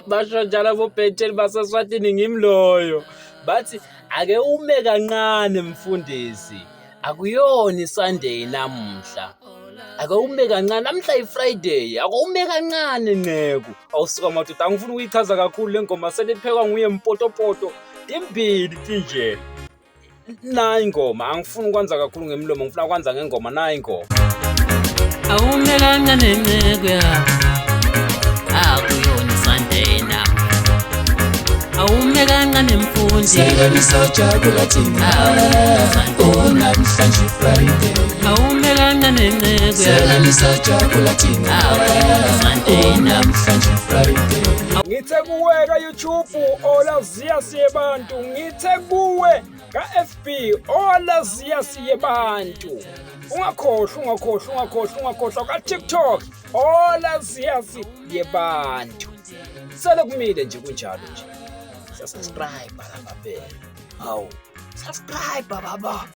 Basho njalo aboBhetheli baseSwatini ngimloyo. Bathi ake ume kancane mfundisi. Akuyona iSunday namuhla. Ake ume kancane namhla iFriday. Ake ume kancane Nqeku. Awusuka madoda angifuni ukuyichaza kakhulu lengoma seliphekwa nguye Mpotopoto. Timbili tinje. Nayi ingoma angifuni ukwenza kakhulu ngemlomo ngifuna ukwenza ngengoma nayi ingoma. Awume kancane Nqeku ya. Akuyona iSunday na. Awume kancane mfundisi. Selisajabula thina namhlanje Friday. Awume kancane Nqeku ya. Selisajabula thina namhlanje Friday. Ngithe kuwe ka-YouTube olaziya siye bantu, ngithe kuwe ka-FB olaziya siye bantu. Ungakhohlwa ka-TikTok olaziya siye bantu. Sele kumile nje kunjalo nje. Subscribe baba. Hawu, subscribe baba.